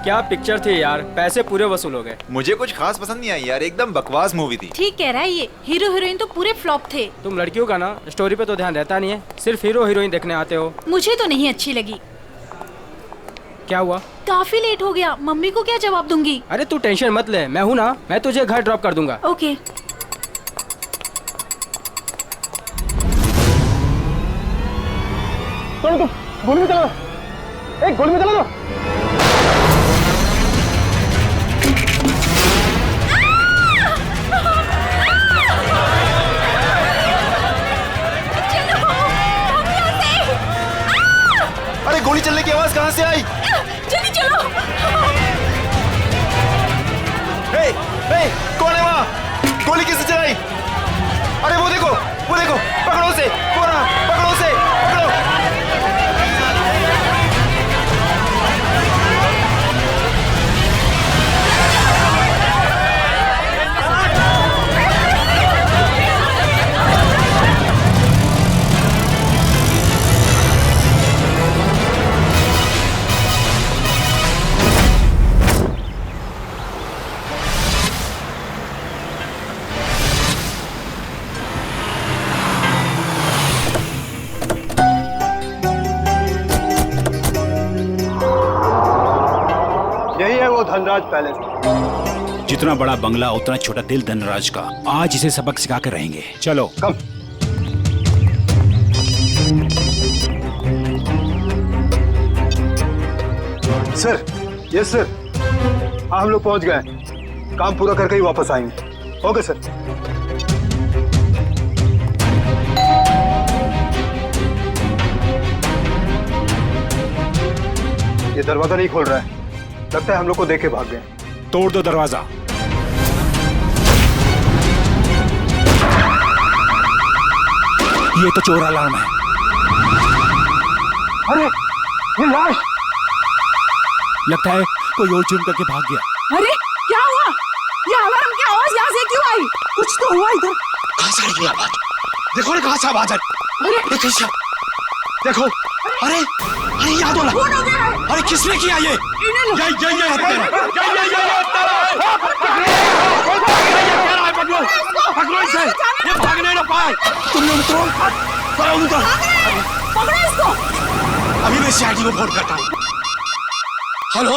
क्या पिक्चर थी यार, पैसे पूरे वसूल हो गए। मुझे कुछ खास पसंद नहीं आई यार, एकदम बकवास मूवी थी। ठीक कह रहा है ये, हीरो हीरोइन तो पूरे फ्लॉप थे। तुम लड़कियों का ना स्टोरी पे तो ध्यान रहता नहीं है, सिर्फ हीरो हीरोइन देखने आते हो। मुझे तो नहीं अच्छी लगी। क्या हुआ? काफी लेट हो गया, मम्मी को क्या जवाब दूंगी? अरे तू टेंशन मत ले, मैं हूँ ना, मैं तुझे घर ड्रॉप कर दूंगा। ओके। तो गोली में चला दो, एक गोली में चला दो। अरे गोली चलने की आवाज कहाँ से आई? जल्दी चलो। हे, हे, कौन है वहाँ? गोली किसने चलाई? अरे वो देखो, पकड़ो उसे, कौन है? पकड़ो उसे, पकड़ो। यही है वो धनराज पैलेस। जितना बड़ा बंगला उतना छोटा दिल धनराज का। आज इसे सबक सिखा कर रहेंगे। चलो कम। Sir, yes sir. हाँ हम लोग पहुंच गए, काम पूरा करके ही वापस आएंगे। Okay sir. ये दरवाजा नहीं खोल रहा है, लगता है हम लोग को देख के भाग गए। तोड़ दो दरवाजा। ये तो चोर अलार्म है। अरे ये लाश! लगता है कोई और जुर्म करके भाग गया। अरे क्या हुआ? ये अलार्म की आवाज यहाँ से क्यों आई? कुछ तो हुआ इधर। कहाँ से आई ये आवाज? देखो कहाँ से आवाज आई। अरे देखो, अरे अरे याद हो रहा। अरे किसने किया ये? पकड़ो इसे, ये भागने ना पाए। तुम लोग उतरो, करो उनको। पकड़ो इसको। अभी मैं सीआईडी को फोन करता हूँ। हेलो,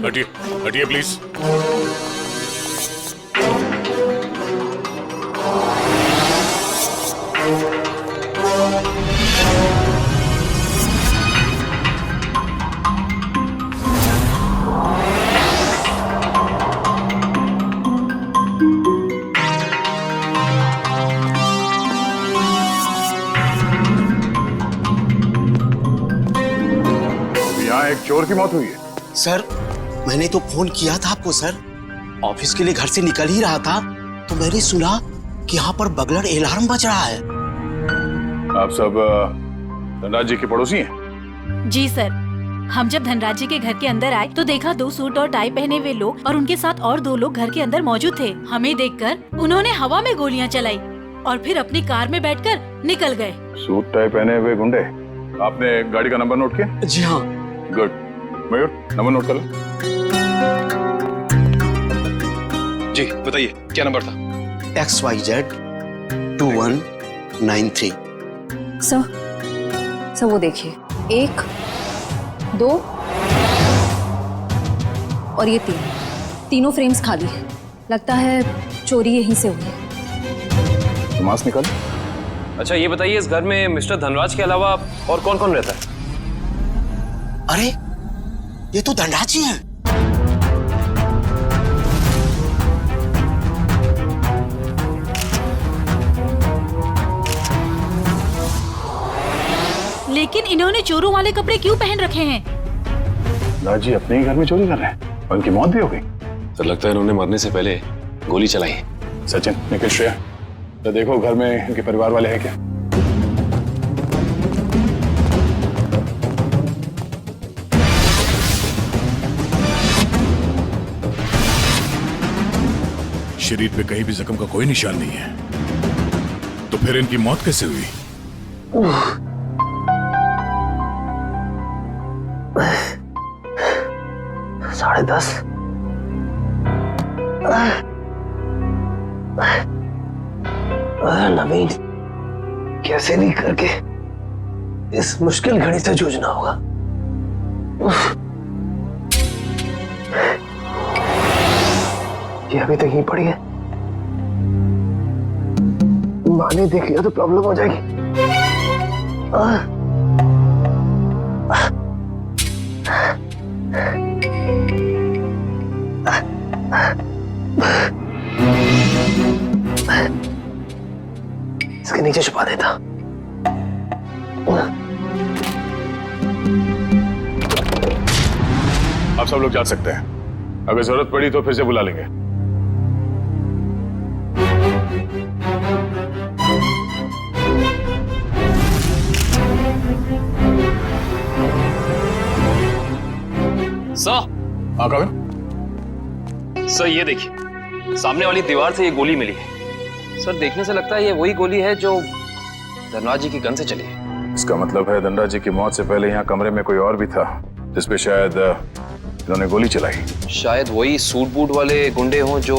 हटिए हटिए प्लीज। यहाँ एक चोर की मौत हुई है। सर मैंने तो फोन किया था आपको सर। ऑफिस के लिए घर से निकल ही रहा था तो मैंने सुना कि यहाँ पर बगलर अलार्म बज रहा है। आप सब धनराज जी के पड़ोसी हैं? जी सर, हम जब धनराज जी के घर के अंदर आए तो देखा 2 सूट और टाई पहने हुए लोग और उनके साथ और 2 लोग घर के अंदर मौजूद थे। हमें देखकर उन्होंने हवा में गोलियां चलाई और फिर अपनी कार में बैठकर निकल गए। सूट टाई पहने हुए गुंडे। आपने गाड़ी का नंबर नोट किया? जी हाँ। गुड। मयूर नंबर नोट कर लो। जी बताइए क्या नंबर था? XYZ 2193। सर वो देखिए, 1 2 और ये 3, तीनों फ्रेम्स खाली है। लगता है चोरी यहीं से हुई है। मास्क निकाल। अच्छा ये बताइए, इस घर में मिस्टर धनराज के अलावा और कौन कौन रहता है? अरे ये तो धनराज जी हैं। लेकिन इन्होंने चोरों वाले कपड़े क्यों पहन रखे हैं? धनराज जी अपने ही घर में चोरी कर रहे हैं और उनकी मौत भी हो गई। तो लगता है इन्होंने मरने से पहले गोली चलाई है। सचिन, निखिल, श्रेया, तो देखो घर में इनके परिवार वाले हैं क्या? शरीर पे कहीं भी जख्म का कोई निशान नहीं है, तो फिर इनकी मौत कैसे हुई? साढ़े 10। नवीन, कैसे भी करके इस मुश्किल घड़ी से जूझना होगा। ये अभी तक यहीं पड़ी है, माँ ने देख लिया तो प्रॉब्लम हो जाएगी। इसके नीचे छुपा देता। आप सब लोग जा सकते हैं, अगर जरूरत पड़ी तो फिर से बुला लेंगे। सर। हाँ कविन? सर ये देखिए, सामने वाली दीवार से ये गोली मिली है। सर देखने से लगता है ये वही गोली है जो धनराज जी की गन से चली है। इसका मतलब है धनराज जी की मौत से पहले यहाँ कमरे में कोई और भी था जिसपे शायद इन्होंने गोली चलाई। शायद वही सूट बूट वाले गुंडे हों जो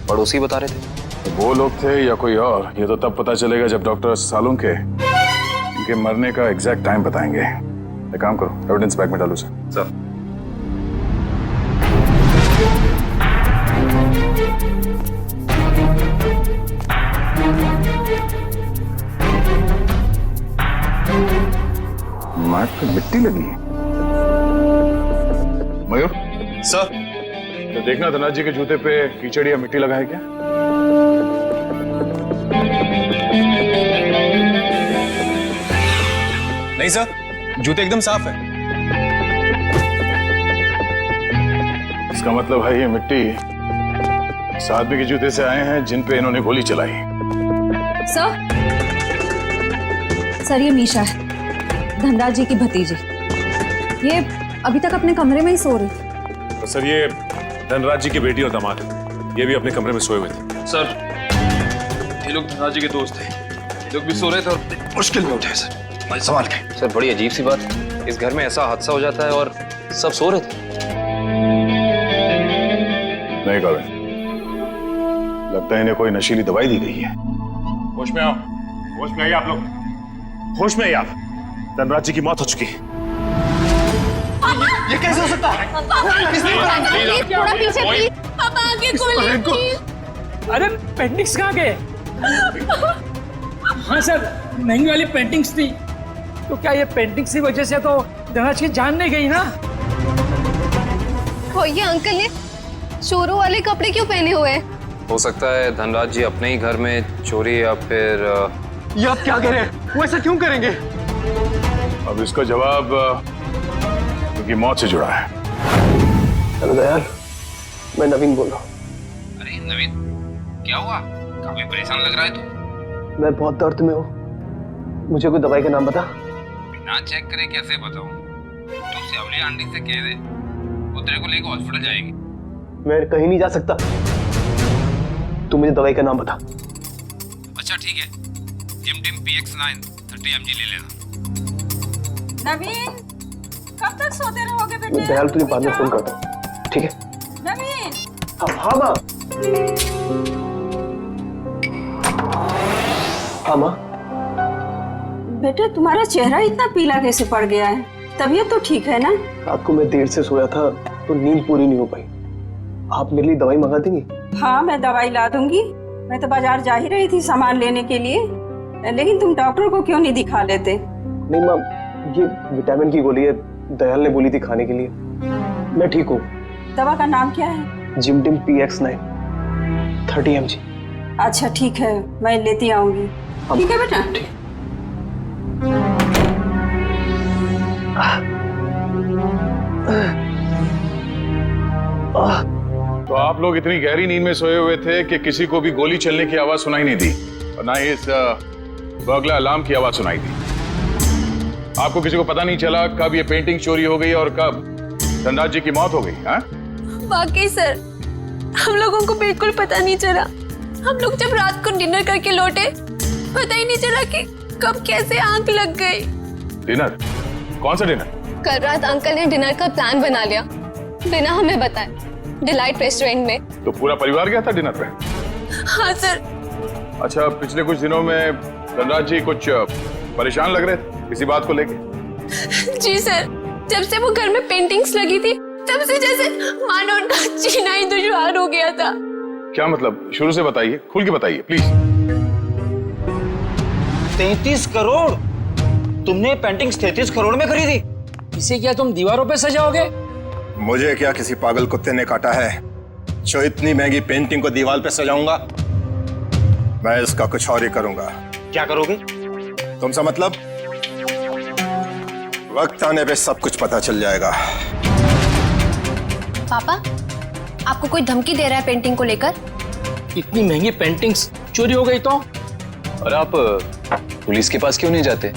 पड़ोसी बता रहे थे। तो वो लोग थे या कोई और, ये तो तब पता चलेगा जब डॉक्टर सालुंग के इनके मरने का एग्जैक्ट टाइम बताएंगे। एक काम करो, एविडेंस बैग में डालो सर। मार्क पे मिट्टी लगी है। मयूर सर। तो देखना धनराज जी के जूते पे कीचड़ या मिट्टी लगा है क्या? नहीं सर, जूते एकदम साफ है। इसका मतलब है ये मिट्टी इस आदमी के जूते से आए हैं जिन पे इन्होंने गोली चलाई। सर ये मीशा है, धनराज जी की भतीजी। ये अभी तक अपने कमरे में ही सो रही थी। तो सर ये धनराज जी की बेटी और दामाद है, ये भी अपने कमरे में सोए हुए थे। सर ये लोग धनराज जी के दोस्त थे, ये लोग भी सो रहे थे और मुश्किल में उठे सर। मैं संभाल के। सर बड़ी अजीब सी बात, इस घर में ऐसा हादसा हो जाता है और सब सो रहे थे। नहीं कविन, लगता है इन्हें कोई नशीली दवाई दी गई है। होश में आओ, होश में आइए आप लोग, होश में आइए आप। धनराज जी की मौत हो चुकी है। ये कैसे हो सकता है? थोड़ा पीछे प्लीज। पापा आगे खोलिए। अरे पेंटिंग्स कहाँ गए? हाँ सर, महंगी वाली पेंटिंग्स थी। तो क्या ये पेंटिंग्स की वजह से तो धनराज की जान नहीं गई ना? ये अंकल ने चोरों वाले कपड़े क्यों पहने हुए हैं? हो सकता है धनराज जी अपने ही घर में चोरी या फिर ये आप क्या कह रहे हैं? वो ऐसा क्यों करेंगे? अब इसका जवाब उनकी मौत से जुड़ा है। हेलो दयाल, मैं नवीन बोल रहा हूँ। अरे नवीन, क्या हुआ? काफी परेशान लग रहा है तू। मैं बहुत दर्द में हूँ, मुझे कोई दवाई का नाम बता। बिना चेक करे कैसे बताऊं? तू सेवली आंटी से कह दे, वो तेरे को लेकर हॉस्पिटल जाएगी। मैं कहीं नहीं जा सकता, तू मुझे दवाई का नाम बता। अच्छा ठीक है, जिमटिम PX9 30 mg ले लेना। नवीन, कब तक सोते रहोगे बेटे? दयाल तुझे बाद में फोन करता हूँ, ठीक है? नवीन। हाँ माँ। हाँ माँ। बेटा तुम्हारा चेहरा इतना पीला कैसे पड़ गया है? तबीयत तो ठीक है ना? रात को मैं देर से सोया था तो नींद पूरी नहीं हो पाई। आप मेरे लिए दवाई मंगा देंगी? हाँ मैं दवाई ला दूंगी। मैं तो बाजार जा ही रही थी सामान लेने के लिए, लेकिन तुम डॉक्टर को क्यों नहीं दिखा लेते? नहीं माँ, ये विटामिन की गोली है, दयाल ने बोली थी खाने के लिए। मैं ठीक हूँ। दवा का नाम क्या है? जिमटिम PX9 30 mg। अच्छा ठीक है, मैं लेती आऊंगी। ठीक है बेटा? ठीक। तो आप लोग इतनी गहरी नींद में सोए हुए थे कि किसी को भी गोली चलने की आवाज सुनाई नहीं दी और ना ही इस बर्गला अलार्म की आवाज सुनाई दी। आपको किसी को पता नहीं चला कब ये पेंटिंग चोरी हो गई और कब धनराज जी की मौत हो गई? हाँ? वाकई सर, हम लोगों को बिल्कुल पता नहीं चला। हम लोग जब रात को डिनर करके लौटे, पता ही नहीं चला कि कब कैसे आंख लग गई। डिनर? कौन सा डिनर? कल रात अंकल ने डिनर का प्लान बना लिया बिना हमें बताए, डिलाइट रेस्टोरेंट में। तो पूरा परिवार गया था डिनर पे? हाँ सर। अच्छा, पिछले कुछ दिनों में धनराज जी कुछ परेशान लग रहे थे किसी बात को लेके? जी सर, जब से वो घर में पेंटिंग्स लगी थी तब से जैसे मानो उनका जीना ही दुश्वार हो गया था। क्या मतलब? शुरू से बताइए, खुल के बताइए प्लीज। 33 करोड़? तुमने पेंटिंग्स 33 करोड़ में खरीदी? इसे क्या तुम दीवारों पे सजाओगे? मुझे क्या किसी पागल कुत्ते ने काटा है जो इतनी महंगी पेंटिंग को दीवार पे सजाऊंगा? मैं इसका कुछ और ही करूंगा। क्या करोगे? तुमसे मतलब? वक्त आने पे सब कुछ पता चल जाएगा। पापा, आपको कोई धमकी दे रहा है पेंटिंग को लेकर? इतनी महंगी पेंटिंग्स चोरी हो गई तो? और आप पुलिस के पास क्यों नहीं जाते?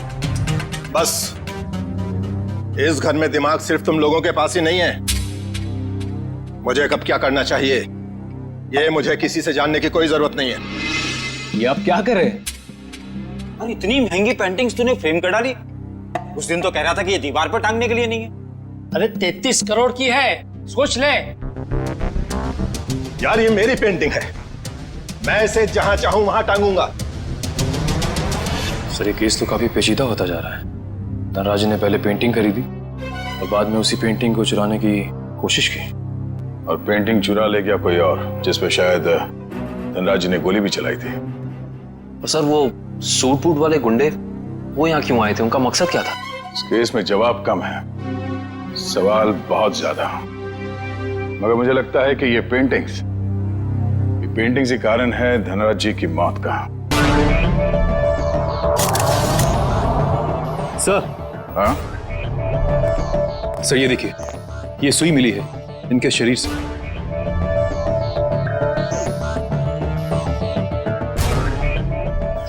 बस, इस घर में दिमाग सिर्फ तुम लोगों के पास ही नहीं है। मुझे कब क्या करना चाहिए ये मुझे किसी से जानने की कोई जरूरत नहीं है। ये आप क्या कर रहे हैं? अरे इतनी महंगी पेंटिंग्स तूने फ्रेम कर डाली? उस दिन तो कह रहा था कि ये दीवार पर टांगने के लिए नहीं है। अरे 33 करोड़ की है, सोच ले। यार ये मेरी पेंटिंग है, मैं इसे जहां चाहूं वहां टांगूंगा। सर, ये केस तो काफी पेचीदा होता जा रहा है। धनराज ने पहले पेंटिंग खरीदी और बाद में उसी पेंटिंग को चुराने की कोशिश की। और पेंटिंग चुरा ले गया कोई और, जिसपे शायद धनराज ने गोली भी चलाई थी। और सर, वो सूट बूट वाले गुंडे वो यहाँ क्यों आए थे? उनका मकसद क्या था? इस केस में जवाब कम है, सवाल बहुत ज्यादा। मगर मुझे लगता है कि ये पेंटिंग्स ही कारण है धनराज जी की मौत का। सर। हाँ? सर ये देखिए, ये सुई मिली है इनके शरीर से।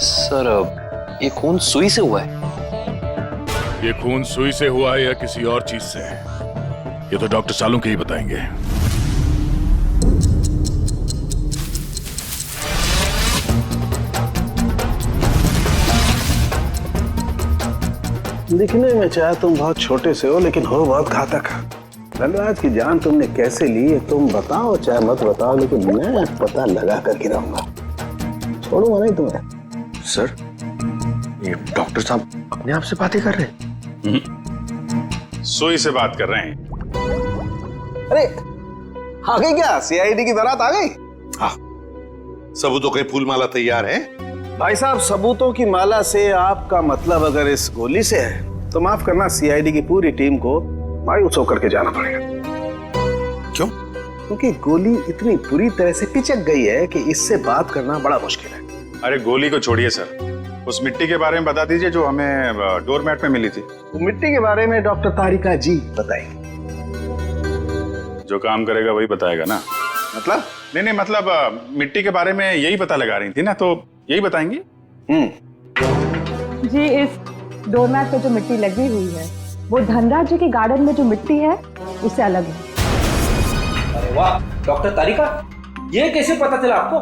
सर, ये खून सुई से हुआ है? ये खून सुई से हुआ है या किसी और चीज से, ये तो डॉक्टर सालुंके ही बताएंगे। दिखने में चाहे तुम बहुत छोटे से हो, लेकिन हो बहुत घातक। धनराज की जान तुमने कैसे ली है तुम बताओ चाहे मत बताओ, लेकिन मैं पता लगा कर गिराऊंगा, छोड़ूंगा नहीं तुम्हें। सर, ये डॉक्टर साहब अपने आप से बातें कर रहे हैं? सुई से बात कर रहे हैं। अरे आ गई क्या? सीआईडी की बारात आ गई? हाँ, सबूतों के फूल माला तैयार है। भाई साहब, सबूतों की माला से आपका मतलब अगर इस गोली से है तो माफ करना, सीआईडी की पूरी टीम को मायूस होकर के जाना पड़ेगा। क्यों? क्योंकि गोली इतनी बुरी तरह से पिचक गई है कि इससे बात करना बड़ा मुश्किल है। अरे गोली को छोड़िए सर, उस मिट्टी के बारे में बता दीजिए जो हमें डोरमैट में मिली थी। तो मिट्टी के बारे में डॉक्टर तारिका जी बताएंगे। जो काम करेगा वही बताएगा ना? मतलब? नहीं, मतलब मिट्टी के बारे में यही पता लगा रही थी ना, तो यही बताएंगी। जी, इस डोरमैट पे जो मिट्टी लगी हुई है वो धनराज जी के गार्डन में जो मिट्टी है उससे अलग है। अरे वाह डॉक्टर तारिका, ये कैसे पता चला आपको?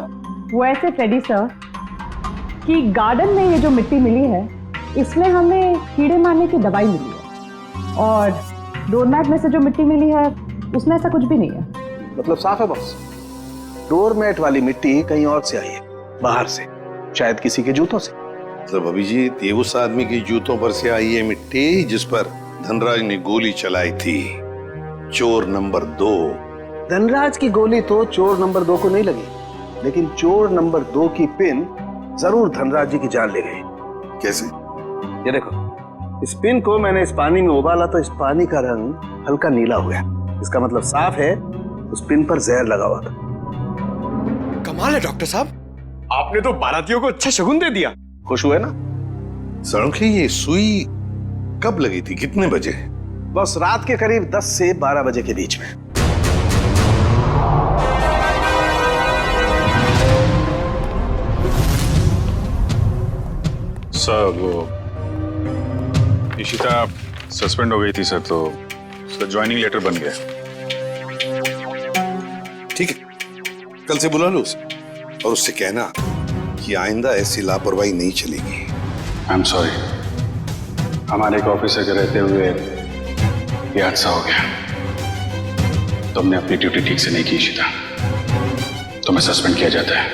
वो ऐसे फ्रेडी सर कि गार्डन में ये जो मिट्टी मिली है इसमें हमें कीड़े मारने की दवाई मिली है, और डोरमैट में से जो मिट्टी मिली है उसमें ऐसा कुछ भी नहीं है। मतलब साफ है बॉस, डोरमैट वाली मिट्टी कहीं और से आई है, बाहर से, शायद किसी के जूतों से। मतलब अभिजीत, ये उस आदमी की जूतों पर से आई है मिट्टी जिस पर धनराज ने गोली चलाई थी, चोर नंबर 2। धनराज की गोली तो चोर नंबर 2 को नहीं लगी, लेकिन चोर नंबर 2 की पिन जरूर धनराज जी की जान ले गई। कैसे? ये देखो, इस पिन को मैंने इस पानी में उबाला तो इस पानी का रंग हल्का नीला हो गया। इसका मतलब साफ है उस पिन पर जहर लगा हुआ था। कमाल है डॉक्टर साहब, आपने तो बारातियों को अच्छा शगुन दे दिया। खुश हुए ना? सड़क ये सुई कब लगी थी, कितने बजे? बस रात के करीब 10 से 12 बजे के बीच में। सर, वो इशिता सस्पेंड हो गई थी सर, तो उसका ज्वाइनिंग लेटर बन गया। ठीक है, कल से बुला लो उसे और उससे कहना कि आइंदा ऐसी लापरवाही नहीं चलेगी। आई एम सॉरी, हमारे एक ऑफिसर के रहते हुए ये हादसा हो गया। तुमने अपनी ड्यूटी ठीक से नहीं की इशिता, तुम्हें सस्पेंड किया जाता है।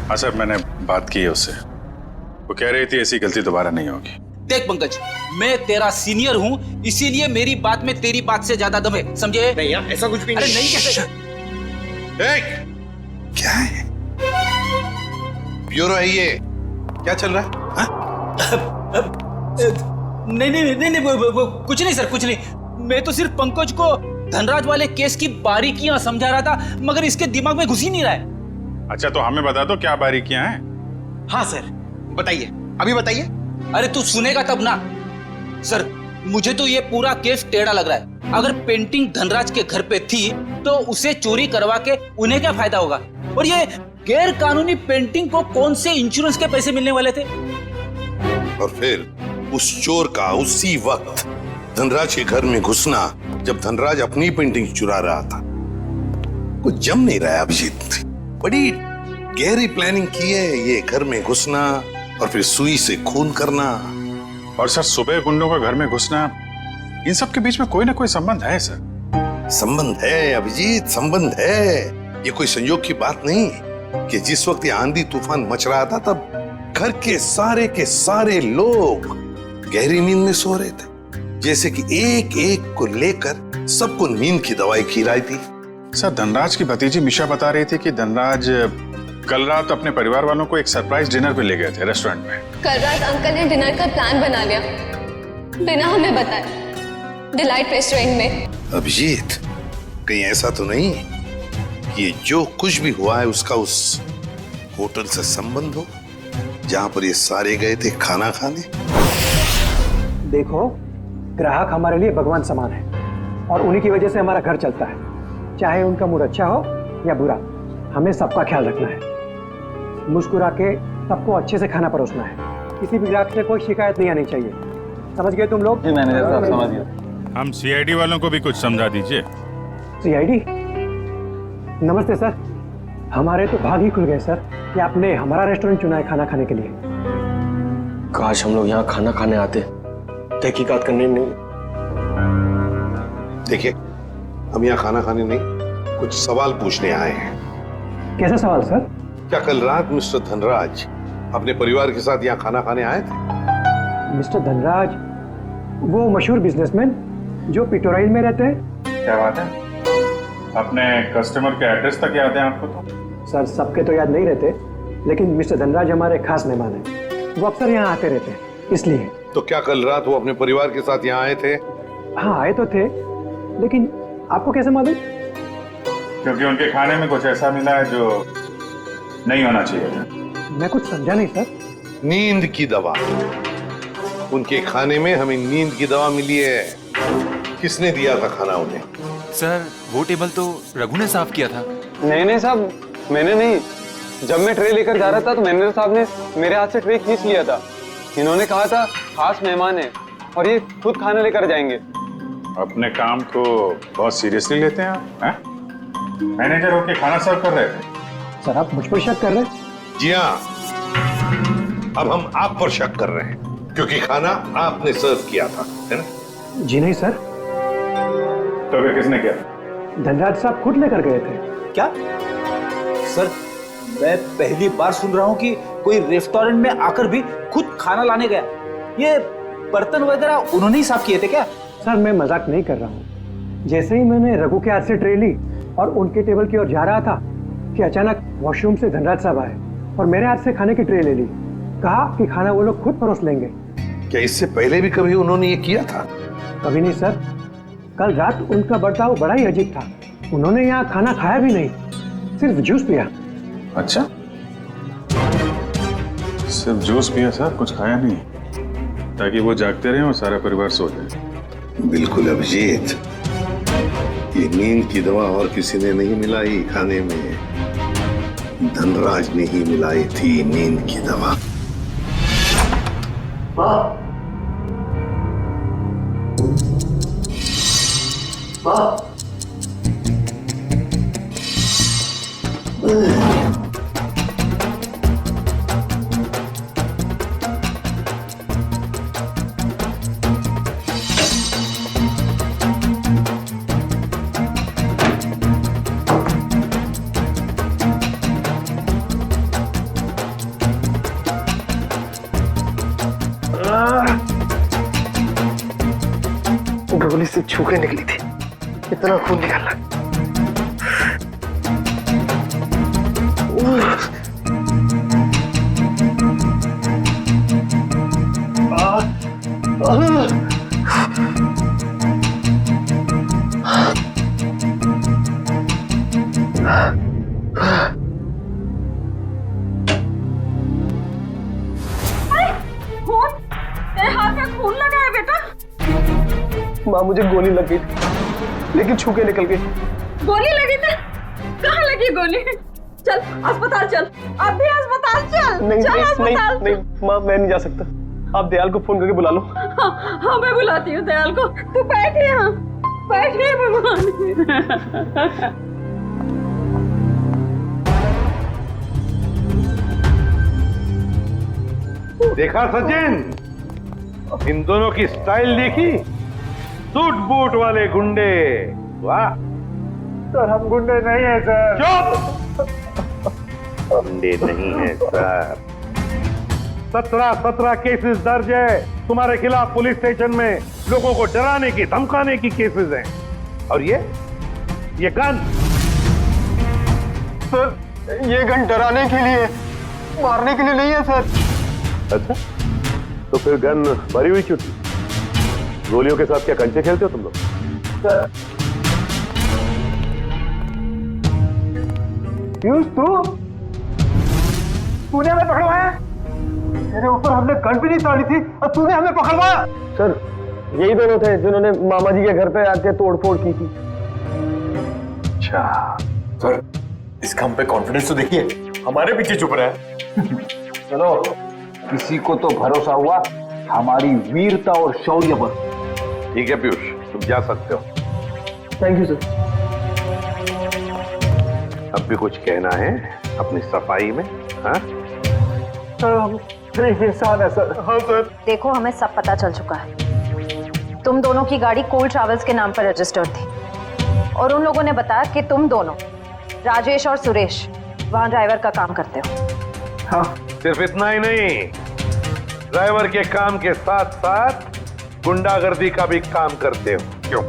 हाँ सर, मैंने बात की है उससे, वो कह रही थी ऐसी गलती दोबारा नहीं होगी। देख पंकज, मैं तेरा सीनियर हूँ, इसीलिए मेरी बात में तेरी बात से ज्यादा दम है, समझे? नहीं यार, ऐसा कुछ भी अरे नहीं। नहीं कैसे? क्या है? ब्यूरो है ये, क्या चल रहा है? नहीं नहीं नहीं नहीं, वो कुछ नहीं सर, कुछ नहीं। मैं तो सिर्फ पंकज को धनराज वाले केस की बारीकियां समझा रहा था, मगर इसके दिमाग में घुस ही नहीं रहा है। अच्छा, तो हमें बता दो क्या बारीकियां हैं। हाँ सर, बताइए, अभी बताइए। अरे तू सुनेगा तब ना। सर, मुझे तो ये पूरा केस टेढ़ा लग रहा है। अगर पेंटिंग धनराज के घर पे थी तो उसे चोरी करवा के उन्हें क्या फायदा होगा? और ये गैर कानूनी पेंटिंग को कौन से इंश्योरेंस के पैसे मिलने वाले थे? और फिर उस चोर का उसी वक्त धनराज के घर में घुसना, जब धनराज अपनी पेंटिंग चुरा रहा था। कुछ जम नहीं रहा है अभिजीत, बड़ी गहरी प्लानिंग की है ये घर में घुसना और फिर सुई से खून करना। और सर, सुबह गुंडों का घर में घुसना, इन सब के बीच में कोई ना कोई संबंध है सर। संबंध है अभिजीत, संबंध है। ये कोई संयोग की बात नहीं कि जिस वक्त ये आंधी तूफान मच रहा था तब घर के सारे लोग गहरी नींद में सो रहे थे, जैसे कि एक एक को लेकर सबको नींद की दवाई खिलाई थी। सर, धनराज की भतीजी मिशा बता रही थी कि धनराज कल रात अपने परिवार वालों को एक सरप्राइज डिनर पे ले गए थे रेस्टोरेंट में। कल रात अंकल ने डिनर का प्लान बना लिया बिना हमें बताए, डिलाइट रेस्टोरेंट में। अभिजीत, कहीं ऐसा तो नहीं कि ये जो कुछ भी हुआ है उसका उस होटल से संबंध हो जहां पर ये सारे गए थे खाना खाने? देखो, ग्राहक हमारे लिए भगवान समान है और उन्हीं की वजह से हमारा घर चलता है। चाहे उनका मूड अच्छा हो या बुरा, हमें सबका ख्याल रखना है। मुस्कुरा के सबको अच्छे से खाना परोसना है। किसी भी ग्राहक से कोई शिकायत नहीं आनी चाहिए। समझ गए तुम लोग? मैनेजर साहब, समझ गए। हम सीआईडी वालों को भी कुछ समझा दीजिए। सीआईडी? नमस्ते सर, हमारे तो भाग ही खुल गए सर कि आपने हमारा रेस्टोरेंट चुना है खाना खाने के लिए। काश हम लोग यहाँ खाना खाने आते, तहकीकात करने नहीं। देखिए, हम यहाँ खाना खाने नहीं, कुछ सवाल पूछने आए हैं। कैसा सवाल सर? क्या कल रात मिस्टर धनराज अपने परिवार के साथ यहाँ खाना खाने आए थे? मिस्टर धनराज वो मशहूर बिजनेसमैन जो पिटोराइल में रहते हैं। क्या बात है? अपने कस्टमर के एड्रेस तक याद है आपको? तो सर, सबके तो याद नहीं रहते, लेकिन मिस्टर धनराज हमारे खास मेहमान हैं। वो अक्सर यहाँ आते रहते हैं, इसलिए। तो क्या कल रात वो अपने परिवार के साथ यहाँ आए थे? हाँ, आए तो थे, लेकिन आपको कैसे मालूम? क्योंकि उनके खाने में कुछ ऐसा मिला है जो नहीं होना चाहिए था। मैं कुछ समझा नहीं सर। नींद की दवा। उनके खाने में हमें नींद की दवा मिली है। किसने दिया था खाना उन्हें? सर, वो टेबल तो रघु ने साफ किया था। नहीं साहब, मैंने नहीं। जब मैं ट्रे लेकर जा रहा था तो मैनेजर साहब ने मेरे हाथ से ट्रे खींच लिया था। इन्होंने कहा था खास मेहमान है और ये खुद खाना लेकर जाएंगे। अपने काम को बहुत सीरियसली लेते हैं आप, हैं? मैनेजर होके खाना सर्व कर रहे थे। सर, आप मुझ पर शक कर रहे हैं? जी हाँ, अब हम आप पर शक कर रहे हैं क्योंकि खाना आपने सर्व किया था, है ना? जी नहीं सर। तो फिर किसने किया? धनराज साहब खुद लेकर गए थे। क्या? सर, मैं पहली बार सुन रहा हूँ कि कोई रेस्टोरेंट में आकर भी खुद खाना लाने गया। ये बर्तन वगैरह उन्होंने ही साफ किए थे क्या? सर, मैं मजाक नहीं कर रहा हूँ। जैसे ही मैंने रघु के हाथ से ट्रे ली और उनके टेबल की ओर जा रहा था कि अचानक वॉशरूम से धनराज साहब आए और मेरे हाथ से खाने की ट्रे ले ली। कहा कि खाना वो लोग खुद परोस लेंगे। क्या इससे पहले भी कभी उन्होंने ये किया था? कभी नहीं सर। कल रात उनका बर्ताव बड़ा ही अजीब था। उन्होंने यहाँ खाना खाया भी नहीं, सिर्फ जूस पिया। अच्छा, सिर्फ जूस पिया सर, कुछ खाया नहीं, ताकि वो जागते रहे और सारा परिवार सो जाए। बिल्कुल अभिजीत, ये नींद की दवा और किसी ने नहीं मिलाई खाने में, धनराज ने ही मिलाई थी नींद की दवा। गोली से छू के निकली थी, इतना खून निकला। तेरे हाथ में खून लगा है बेटा। माँ मुझे गोली लग गई थी, लेकिन छू के निकल गई। गोली लगी थी? कहाँ लगी गोली? चल अस्पताल चल, अब भी अस्पताल चल। नहीं चल नहीं अस्पताल। नहीं माँ, मैं नहीं जा सकता। आप दयाल को फोन करके बुला लो। हाँ मैं बुलाती हूँ दयाल को। तू बैठ यहाँ, बैठ भगवान। देखा सचिन, इन दोनों की स्टाइल देखी? सूट बूट वाले गुंडे। वाह सर, हम गुंडे नहीं हैं सर। चुप! गुंडे नहीं है सर। 17 केसेस दर्ज है तुम्हारे खिलाफ पुलिस स्टेशन में। लोगों को डराने की धमकाने की केसेस हैं। और ये गन? सर, ये गन डराने के लिए, मारने के लिए नहीं है सर। अच्छा, तो फिर गन भरी हुई क्यों थी? गोलियों के साथ क्या कंचे खेलते हो तुम लोग? सर, पीयूष तूने हमें पकड़वाया? तेरे ऊपर हमने गन भी नहीं चढ़ी थी और तूने हमें पकड़वाया? सर, यही दोनों थे जिन्होंने मामा जी के घर पे आके तोड़फोड़ की थी। अच्छा सर, इसका हम पे कॉन्फिडेंस तो देखिए, हमारे पीछे चुप रहा है। चलो, किसी को तो भरोसा हुआ हमारी वीरता और शौर्य पर। ठीक है पीयूष, तुम जा सकते हो। Thank you sir. अब भी कुछ कहना है अपनी सफाई में? हाँ सर, हम सिर्फ इंसान है सर। हाँ सर। देखो, हमें सब पता चल चुका है। तुम दोनों की गाड़ी कोल ट्रैवल्स के नाम पर रजिस्टर्ड थी और उन लोगों ने बताया कि तुम दोनों, राजेश और सुरेश, वहां ड्राइवर का काम करते हो। हाँ, सिर्फ इतना ही नहीं, ड्राइवर के काम के साथ साथ गुंडागर्दी का भी काम करते हो। क्यों?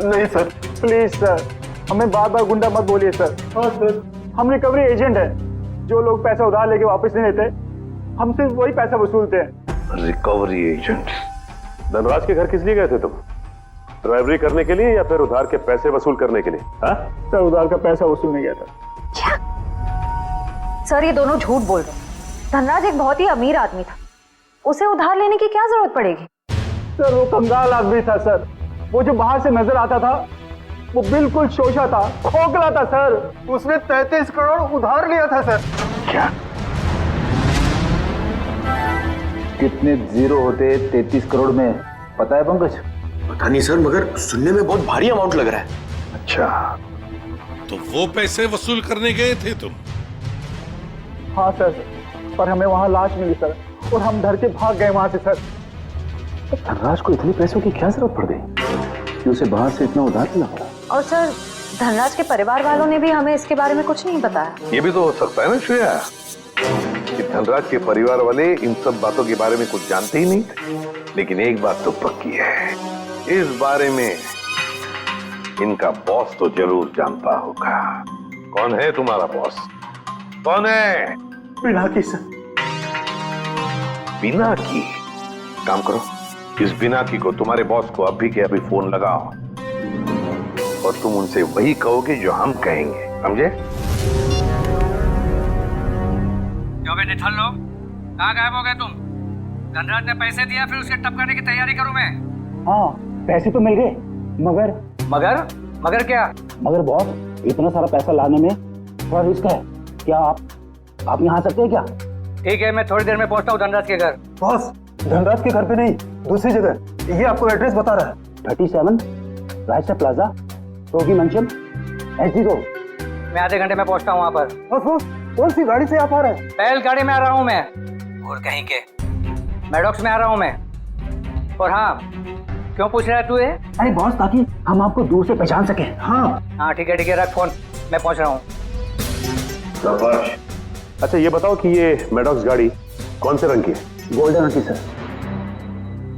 नहीं सर, प्लीज सर, हमें बार बार गुंडा मत बोलिए सर। हाँ सर, हम रिकवरी एजेंट है। जो लोग पैसा उधार लेके वापस नहीं देते, हम सिर्फ वही पैसा वसूलते हैं। Recovery agent? धनराज के घर किस लिए गए थे तुम? ड्राइवरी करने के लिए या फिर उधार के पैसे वसूल करने के लिए? हाँ सर, उधार का पैसा वसूलने गया था। क्या? सर, ये दोनों झूठ बोल रहे हैं। धनराज एक बहुत ही अमीर आदमी था, उसे उधार लेने की क्या जरूरत पड़ेगी? सर, वो कंगाल आदमी था सर। वो जो बाहर से नजर आता था, वो बिल्कुल शोषा था, खोखला था सर। उसने 33 करोड़ उधार लिया था सर। क्या? कितने जीरो होते 33 करोड़ में, पता है पंकज? पता नहीं सर, मगर सुनने में बहुत भारी अमाउंट लग रहा है। अच्छा, तो वो पैसे वसूल करने गए थे तुम? हाँ सर, पर हमें वहां लाश मिली सर और हम डर के भाग गए वहां से सर। धनराज को इतने पैसों की क्या जरूरत पड़ गई कि उसे बाहर से इतना उधार लेना पड़ा? और सर, धनराज के परिवार वालों ने भी हमें इसके बारे में कुछ नहीं बताया। ये भी तो हो सकता है ना श्रेया, कि धनराज के परिवार वाले इन सब बातों के बारे में कुछ जानते ही नहीं थे। लेकिन एक बात तो पक्की है, इस बारे में इनका बॉस तो जरूर जानता होगा। कौन है तुम्हारा बॉस? कौन है? पिनाकी सर। पिनाकी? काम करो, इस पिनाकी को, तुम्हारे बॉस को अभी के अभी फोन लगाओ और तुम उनसे वही कहोगे जो हम कहेंगे, समझे? क्यों बे निठल्ल लोग, कहाँ गायब हो गए तुम? धनराज ने पैसे दिया, फिर उसके टपकाने की तैयारी करूं मैं। हाँ, पैसे तो मिल गए, मगर मगर क्या? मगर बॉस, इतना सारा पैसा लाने में थोड़ा रिस्क है। क्या आप यहाँ आ सकते हैं क्या? ठीक है, मैं थोड़ी देर में पहुंचता हूँ धनराज के घर। बॉस, धनराज के घर पे नहीं, दूसरी जगह। ये आपको एड्रेस बता रहा है। 37 रायसा प्लाजा, रोगी मंचन, SD रोड। मैं आधे घंटे में पहुंचता हूँ वहाँ पर। बस कौन सी गाड़ी से आप आ रहे हैं? बैल गाड़ी में आ रहा हूँ मैं। और कहीं के मैडॉक्स में आ रहा हूँ मैं। और हाँ, क्यों पूछ रहा है तू ये? अरे बॉस, ताकि हम आपको दूर से पहचान सके। हाँ ठीक है रख फोन, मैं पहुंच रहा हूँ। अच्छा ये बताओ कि ये मैडॉक्स गाड़ी कौन से रंग की है? गोल्डन रंग की सर।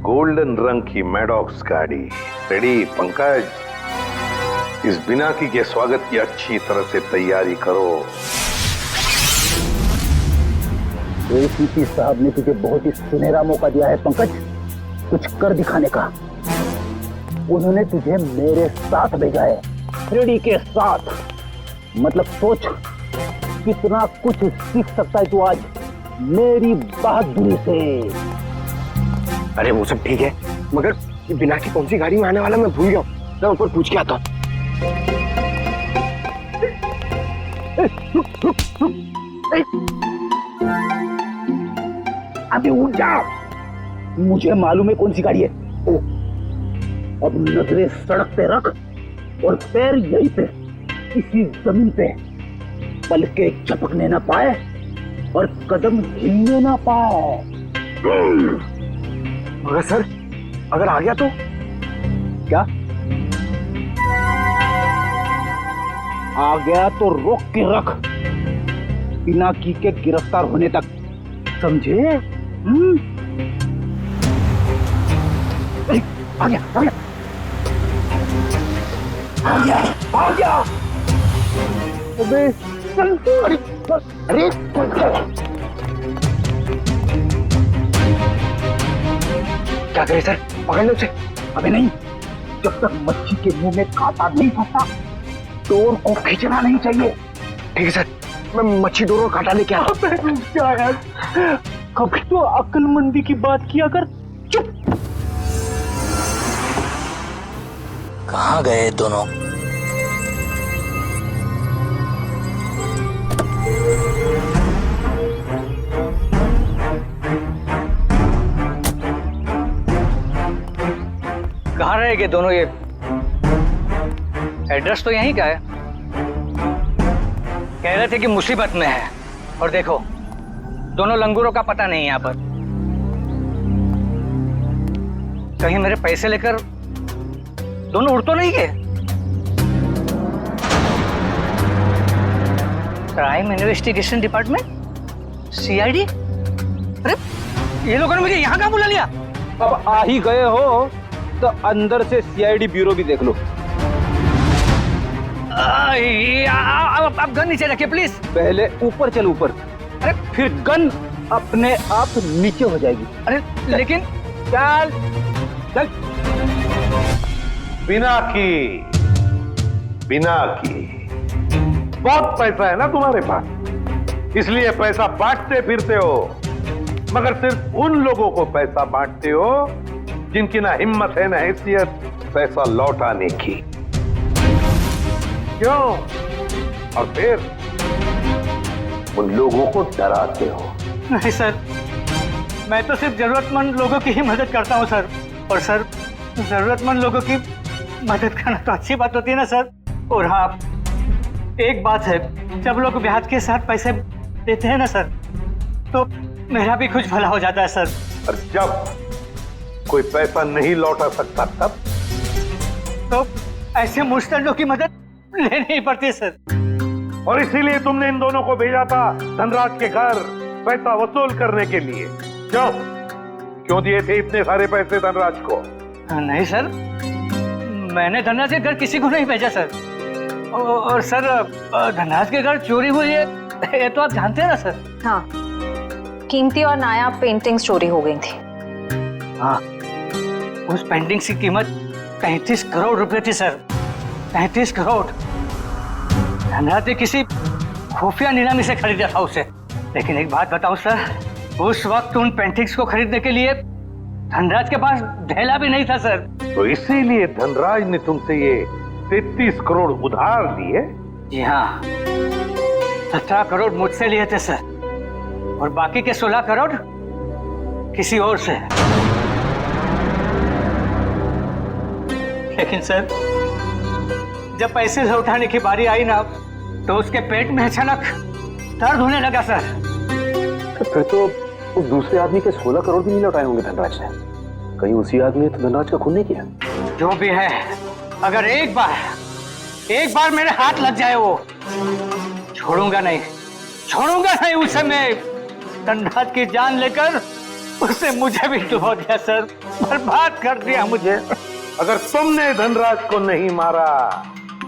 गोल्डन रंग की मैडॉक्स गाड़ी रेडी। पंकज, इस बिनाकी के स्वागत की अच्छी तरह से तैयारी करो। एसीपी साहब ने तुझे बहुत ही सुनहरा मौका दिया है पंकज, कुछ कर दिखाने का। उन्होंने तुझे मेरे साथ भेजा है, रेडी के साथ। मतलब सोच कितना कुछ सीख सकता है तू आज मेरी बहादुरी से। अरे वो सब ठीक है, मगर बिना की कौन सी गाड़ी में आने वाला मैं भूल गया हूँ। मैं ऊपर पूछ के आता हूँ। अभी उठ जा, मुझे मालूम है कौन सी गाड़ी है। ओ, अब नजरें सड़क पे रख और पैर यहीं पे इसी जमीन पे, पलके झपकने ना पाए और कदम हिलने ना पाए। मगर सर, अगर आ गया तो क्या? आ गया तो रोक के रख, बिना की के गिरफ्तार होने तक, समझे? आ गया अबे चल। अरे क्या करें सर, पकड़ लो उसे। अबे नहीं, जब तक मच्छी के मुंह में कांटा नहीं फंसता डोर को खींचना नहीं चाहिए। ठीक है सर, मैं मच्छी डोर और कांटा लेके आता हूं। क्या यार, कभी तो अक्लमंदी की बात किया कर। चुप। कहाँ गए दोनों? कहाँ रहेंगे दोनों? ये एड्रेस तो यहीं का है। कह रहे थे कि मुसीबत में है, और देखो दोनों लंगूरों का पता नहीं है यहाँ पर। कहीं मेरे पैसे लेकर दोनों उड़ तो नहीं गए? Crime investigation department, CID? अरे ये लोगों ने मुझे यहाँ कहाँ बुला लिया? अब आ ही गए हो तो अंदर से सीआईडी ब्यूरो भी देख लो। आप गन नीचे रखिए प्लीज। पहले ऊपर चल, ऊपर। अरे फिर गन अपने आप नीचे हो जाएगी। अरे लेकिन चल चल। बिना की बहुत पैसा है ना तुम्हारे पास, इसलिए पैसा बांटते फिरते हो, मगर सिर्फ उन लोगों को पैसा बांटते हो जिनकी ना हिम्मत है ना हैसियत पैसा लौटाने की। क्यों? और फिर उन लोगों को डराते हो। नहीं सर, मैं तो सिर्फ जरूरतमंद लोगों की ही मदद करता हूँ सर। और सर, जरूरतमंद लोगों की मदद करना तो अच्छी बात होती है ना सर। और हाँ, एक बात है, जब लोग ब्याज के साथ पैसे देते हैं ना सर, तो मेरा भी कुछ भला हो जाता है सर। और जब कोई पैसा नहीं लौटा सकता तब तो ऐसे मुश्तरों की मदद लेनी ही पड़ती है सर। और इसीलिए तुमने इन दोनों को भेजा था धनराज के घर पैसा वसूल करने के लिए। क्यों दिए थे इतने सारे पैसे धनराज को? नहीं सर, मैंने धनराज के घर किसी को नहीं भेजा सर। और सर, धनराज के घर चोरी हुई है ये तो आप जानते हैं ना सर। हाँ, कीमती और नायाब पेंटिंग्स चोरी हो गई थी। हाँ, उस पेंटिंग की कीमत 35 करोड़ रुपए थी सर। 35 करोड़। धनराज ने किसी खुफिया नीलामी से खरीदा था उसे। लेकिन एक बात बताऊं सर, उस वक्त उन पेंटिंग्स को खरीदने के लिए धनराज के पास ढेला भी नहीं था सर। तो इसीलिए धनराज ने तुमसे ये 33 करोड़ उधार लिए? जी हाँ, 17 करोड़ मुझसे लिए थे सर, और बाकी के 16 करोड़ किसी और से। लेकिन सर, जब पैसे लौटाने की बारी आई ना, तो उसके पेट में अचानक दर्द होने लगा सर। फिर तो उस दूसरे आदमी के 16 करोड़ भी नहीं लौटाए होंगे धनराज ने। कहीं उसी आदमी ने तो धनराज का खून नहीं किया? जो भी है, अगर एक बार मेरे हाथ लग जाए वो छोड़ूंगा नहीं उसे। मैं धनराज की जान लेकर उसने मुझे भी डुबो दिया सर, बर्बाद कर दिया मुझे। अगर तुमने धनराज को नहीं मारा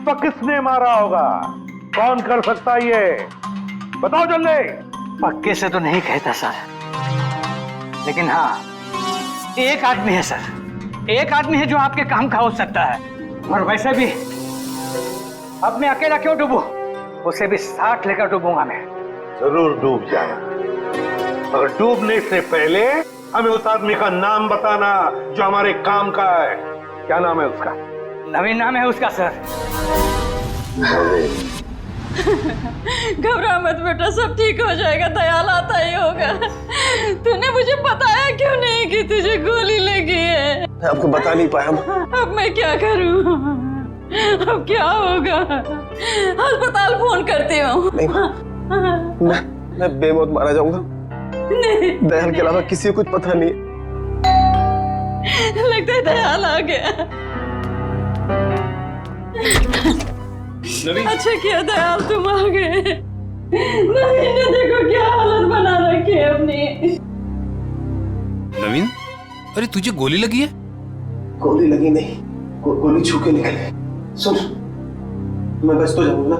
तो किसने मारा होगा? कौन कर सकता ये? बताओ जल्दी। पक्के से तो नहीं कहता सर, लेकिन हाँ, एक आदमी है सर, एक आदमी है जो आपके काम का हो सकता है। और वैसे भी अब मैं अकेला क्यों डूबूं? उसे भी साथ लेकर डूबूंगा मैं। जरूर डूब जाना, और डूबने से पहले हमें उस आदमी का नाम बताना जो हमारे काम का है। क्या नाम है उसका? नवीन नाम है उसका सर। घबरा मत बेटा, सब ठीक हो जाएगा, दयाल आता ही होगा। तूने मुझे बताया क्यों नहीं कि तुझे गोली लगी है? मैं आपको बता नहीं पाया। अब मैं क्या करूं? अब क्या होगा? अस्पताल फोन करती हूँ। मैं बेमौत मारा जाऊंगा। दयाल के अलावा किसी को कुछ पता नहीं। लगता है दयाल आ गया। अच्छा किया दयाल तुम आ गए। नवीन ने देखो क्या हालत बना रखी है अपनी। नवीन, अरे तुझे गोली लगी है? गोली लगी नहीं, गोली छू के निकले। सुन, मैं बस तो जाऊंगा ना।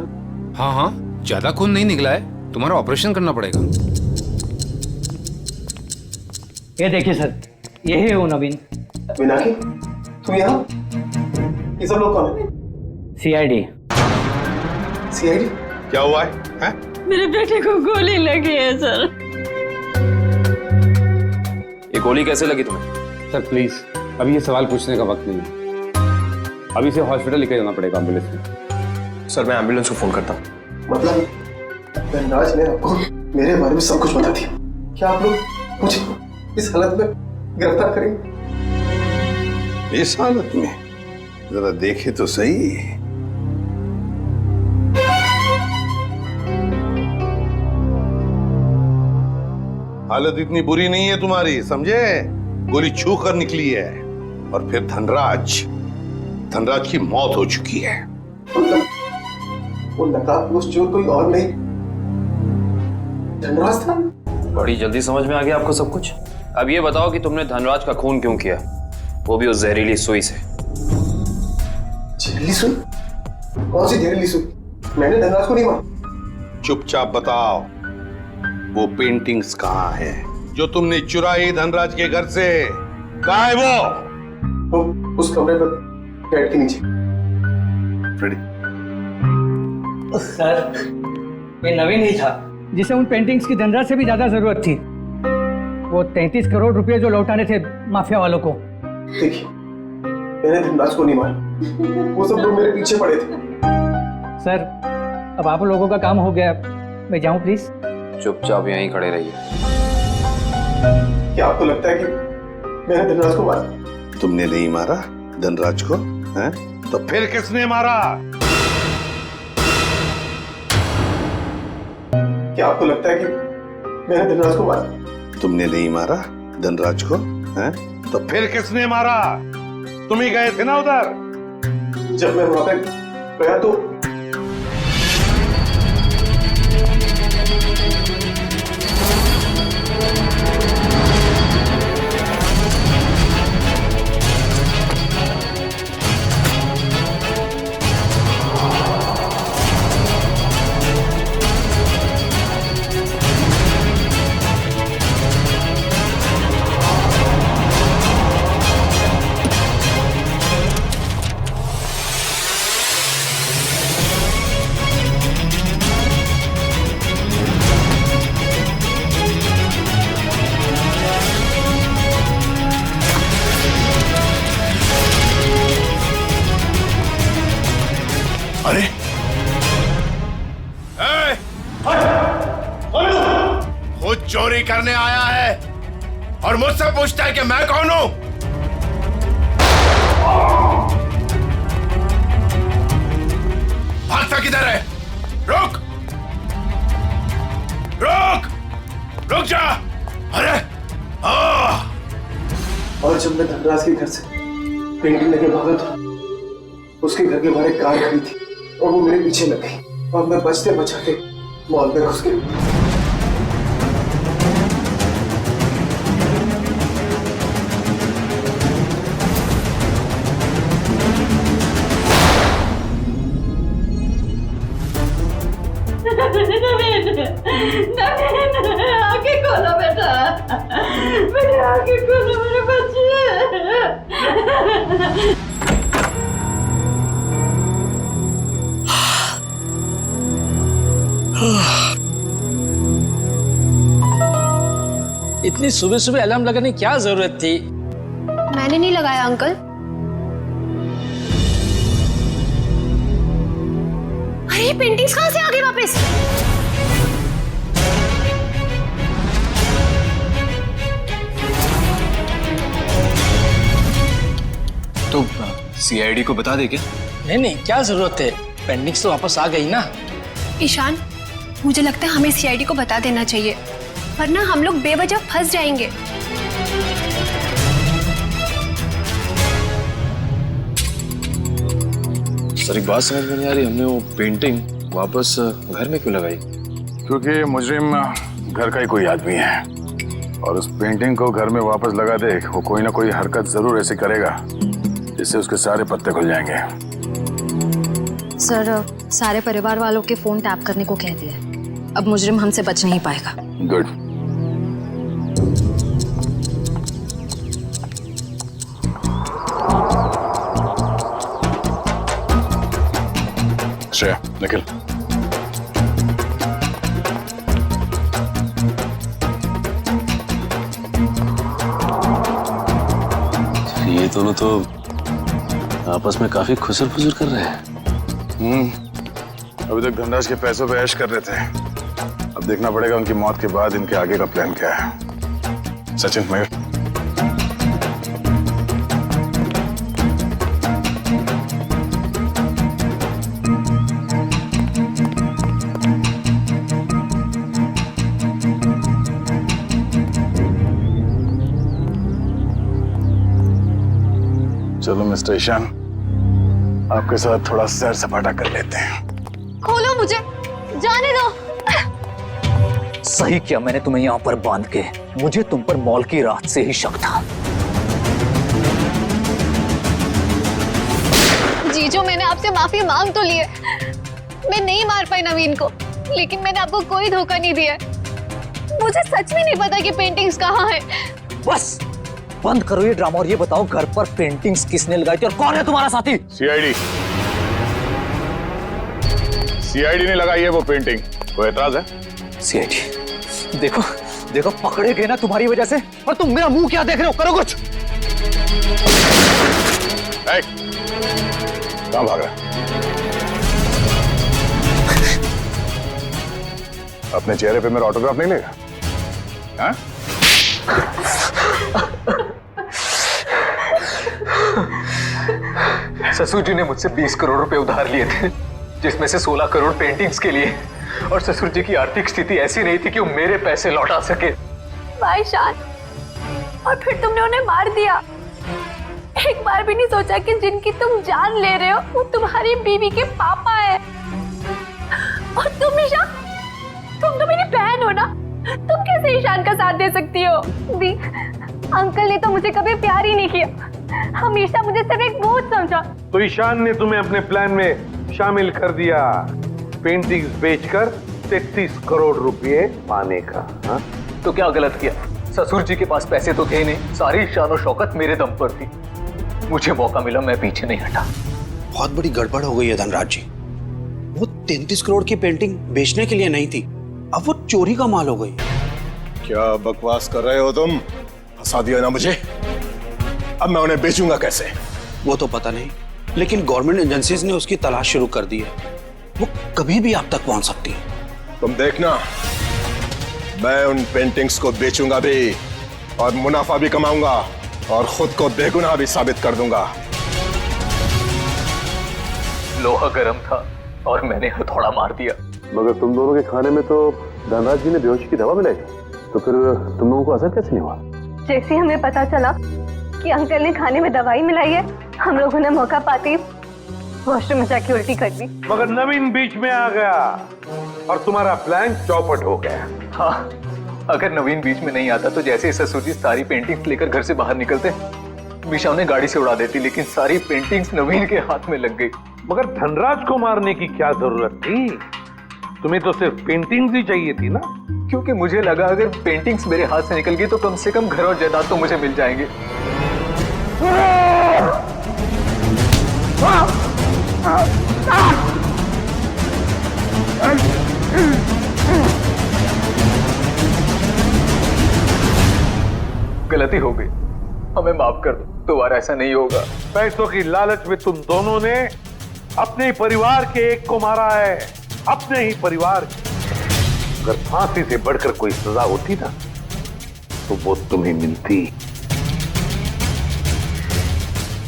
हाँ हाँ, ज्यादा खून नहीं निकला है, तुम्हारा ऑपरेशन करना पड़ेगा। ये देखिए सर, यही है वो नवीन। मीनाक्षी, तुम यहाँ? ये सब लोग कौन है? सीआईडी। सीआईडी? क्या हुआ है? मेरे बेटे को गोली लगी है सर। ये गोली कैसे लगी तुम्हें? सर प्लीज, अभी ये सवाल पूछने का वक्त नहीं है। अभी इसे हॉस्पिटल लेकर जाना पड़ेगा एम्बुलेंस में। सर मैं एम्बुलेंस को फोन करता हूँ। मतलब धनराज ने आपको मेरे बारे में सब कुछ बता दिया? क्या आप लोग मुझे इस हालत में गिरफ्तार करेंगे? इस हालत में जरा देखे तो सही। हालत इतनी बुरी नहीं है तुम्हारी, समझे? गोली छू कर निकली है, और फिर धनराज की मौत हो चुकी है। वो नकाबपोश चोर कोई और नहीं, धनराज था। बड़ी जल्दी समझ में आ गया आपको सब कुछ। अब ये बताओ कि तुमने धनराज का खून क्यों किया, वो भी उस जहरीली सुई से। जहरीली सुई? कौन सी जहरीली सुई? मैंने धनराज को नहीं मारा। चुपचाप बताओ, वो पेंटिंग्स कहाँ है जो तुमने चुराई धनराज के घर से? कहाँ है वो उस कमरे पर बेड के नीचे। सर, ये नवीन ही था जिसे उन पेंटिंग्स की धनराज से भी ज्यादा जरूरत थी। वो 33 करोड़ रुपए जो लौटाने थे माफिया वालों को। देखिए, मैंने धनराज को नहीं मारा, वो सब लोग मेरे पीछे पड़े थे। सर, अब आप लोगों का काम हो गया, मैं जाऊं प्लीज? चुपचाप यहीं खड़े रहिए। क्या आपको लगता है कि मैंने धनराज को मारा? तुमने नहीं मारा धनराज को, हैं? तो फिर किसने मारा? क्या आपको लगता है कि मैंने धनराज को मारा? तुमने नहीं मारा धनराज को, हैं? तो फिर किसने मारा? तुम ही गए थे ना उधर। जब मैं वहां पे गया तो अरे खुद चोरी करने आया है और मुझसे पूछता है कि मैं कौन हूं? भागता किधर है? रुक! रुक जा। अरे और जब मैं धनराज के घर से पेंटिंग लेके भागा तो उसके घर के बाहर एक कार खड़ी थी और वो मेरे पीछे लग गई और मैं बचते बचाते मॉल में घुस गया। आगे खोलो बेटा, मेरे आगे खोलो मेरे बच्चे। इतनी सुबह सुबह अलार्म लगाने की क्या जरूरत थी? मैंने नहीं लगाया अंकल। अरे ये पेंटिंग्स कहाँ से आ गई वापस? तो सीआईडी को बता दे क्या? नहीं, क्या जरूरत है? पेंटिंग्स तो वापस आ गई ना। ईशान, मुझे लगता है हमें सीआईडी को बता देना चाहिए, वरना हम लोग बेवजह फंस जाएंगे। सर एक बात समझ में नहीं आ रही, हमने वो पेंटिंग वापस घर में क्यों लगाई? क्योंकि मुजरिम घर का ही कोई आदमी है और उस पेंटिंग को घर में वापस लगा दे, वो कोई ना कोई हरकत जरूर ऐसी करेगा जिससे उसके सारे पत्ते खुल जाएंगे। सर, सारे परिवार वालों के फोन टैप करने को कह दिया, अब मुजरिम हमसे बच नहीं पाएगा। गुड। श्रेया, निखिल, ये दोनों तो आपस में काफी खुसर फुसर कर रहे हैं। अभी तक धनराज के पैसों पे ऐश कर रहे थे, अब देखना पड़ेगा उनकी मौत के बाद इनके आगे का प्लान क्या है। सचिन, मयूर, चलो मिस्टर ईशान, आपके साथ थोड़ा सैर सपाटा कर लेते हैं। खोलो मुझे, जाने दो। सही किया मैंने तुम्हें यहाँ पर बांध के, मुझे तुम पर मॉल की रात से ही शक था। जीजो, मैंने आपसे माफी मांग तो ली है, मैं नहीं मार पाई नवीन को, लेकिन मैंने आपको कोई धोखा नहीं दिया। मुझे सच में नहीं पता कि पेंटिंग्स कहाँ है। बस बंद करो ये ड्रामा और ये बताओ घर पर पेंटिंग्स किसने लगाई थी और कौन है तुम्हारा साथी? सीआईडी ने लगाई है वो पेंटिंग, कोई एतराज है? सीआईडी, देखो देखो पकड़े गए ना तुम्हारी वजह से, और तुम मेरा मुंह क्या देख रहे हो? करो कुछ। कहाँ भाग रहा? अपने चेहरे पे मेरा ऑटोग्राफ नहीं लेगा? हाँ? ससुर जी ने मुझसे 20 करोड़ रुपए उधार लिए थे, जिसमें से 16 करोड़ पेंटिंग्स के लिए, और ससुर जी की आर्थिक स्थिति ऐसी नहीं थी कि वो मेरे पैसे लौटा सके। भाई शान, और फिर तुमने उन्हें मार दिया। एक बार भी नहीं सोचा कि जिनकी तुम जान ले रहे हो वो तुम्हारी बीवी के पापा है। और तुम ईशान, तुम तो मेरी बहन हो ना, तुम कैसे ईशान का साथ दे सकती हो? दी, अंकल ने तो मुझे कभी प्यार ही नहीं किया, हमेशा मुझे सिर्फ एक बोझ समझा। तो ईशान ने तुम्हें अपने प्लान में शामिल कर दिया, पेंटिंग्स बेचकर 33 करोड़ रुपए पाने का। हा? तो क्या गलत किया? ससुर जी के पास पैसे तो थे नहीं, सारी शान और शौकत मेरे दम पर थी। मुझे मौका मिला, मैं पीछे नहीं हटा। बहुत बड़ी गड़बड़ हो गई है धनराज जी। वो 33 करोड़ की पेंटिंग बेचने के लिए नहीं थी, अब वो चोरी का माल हो गई। क्या बकवास कर रहे हो तुम? फंसा दिया ना मुझे, अब मैं उन्हें बेचूंगा कैसे? वो तो पता नहीं, लेकिन गवर्नमेंट एजेंसीज ने उसकी तलाश शुरू कर दी है, वो कभी भी आप तक पहुंच सकती है। तुम देखना, मैं उन पेंटिंग्स को बेचूंगा भी और मुनाफा भी कमाऊंगा और खुद को बेगुनाह भी साबित कर दूंगा। लोहा गर्म था और मैंने हथौड़ा मार दिया। मगर तुम दोनों के खाने में तो धनराज जी ने बेहोशी की दवा मिलाई। तो फिर तुम लोगों को असर कैसे नहीं हुआ? जैसे हमें पता चला कि अंकल ने खाने में दवाई मिलाई है, हम लोगों ने मौका पाते ही वॉशरूम में जाके उल्टी कर दी। मगर नवीन बीच में आ गया और तुम्हारा प्लान चौपट हो गया। हाँ, अगर नवीन बीच में नहीं आता तो जैसे ही ससुर जी सारी पेंटिंग्स लेकर घर से बाहर निकलते, मीशा उन्हें गाड़ी से उड़ा देती, लेकिन सारी पेंटिंग्स नवीन के हाथ में लग गई। मगर धनराज को मारने की क्या जरूरत थी? तुम्हें तो सिर्फ पेंटिंग्स ही चाहिए थी ना? क्योंकि मुझे लगा अगर पेंटिंग्स मेरे हाथ से निकल गई तो कम से कम घर और जायदाद तो मुझे मिल जाएंगे। गलती हो गई, हमें माफ कर दो, दोबारा ऐसा नहीं होगा। पैसों की लालच में तुम दोनों ने अपने ही परिवार के एक को मारा है, अपने ही परिवार। अगर फांसी से बढ़कर कोई सजा होती ना तो वो तुम्हें मिलती।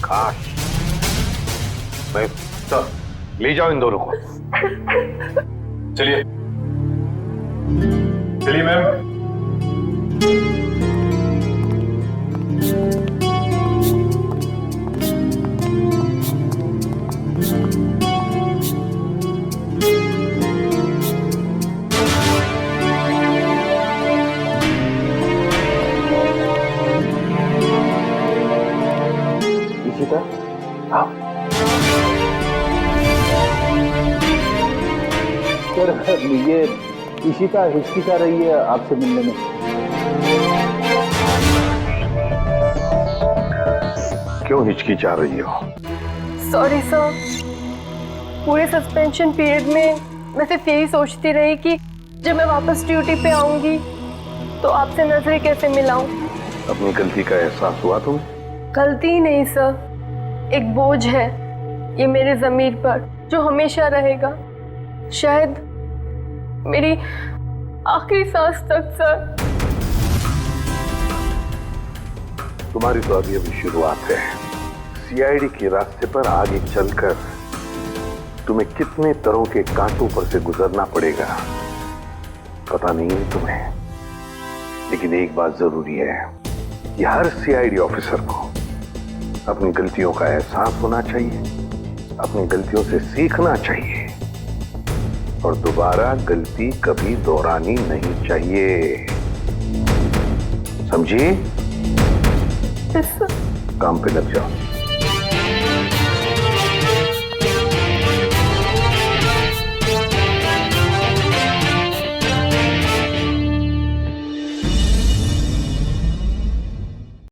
काश। मैं तो ले जाओ इन दोनों को। चलिए चलिए मैम। सर, ये इशिता हिचकिचा रही है आपसे मिलने में। क्यों हिचकिचा रही हो? सॉरी सर, पूरे सस्पेंशन पीरियड में मैं सिर्फ यही सोचती रही कि जब मैं वापस ड्यूटी पे आऊंगी तो आपसे नजरें कैसे मिलाऊं। अपनी गलती का एहसास हुआ तुम्हें? गलती नहीं सर, एक बोझ है ये मेरे ज़मीर पर जो हमेशा रहेगा, शायद मेरी आखिरी सांस तक सर। तुम्हारी तो अभी अभी शुरुआत है। सीआईडी के रास्ते पर आगे चलकर तुम्हें कितने तरह के कांटों पर से गुजरना पड़ेगा पता नहीं है तुम्हें, लेकिन एक बात जरूरी है कि हर सीआईडी ऑफिसर को अपनी गलतियों का एहसास होना चाहिए, अपनी गलतियों से सीखना चाहिए और दोबारा गलती कभी दोहरानी नहीं चाहिए। समझी? काम पे लग जाओ।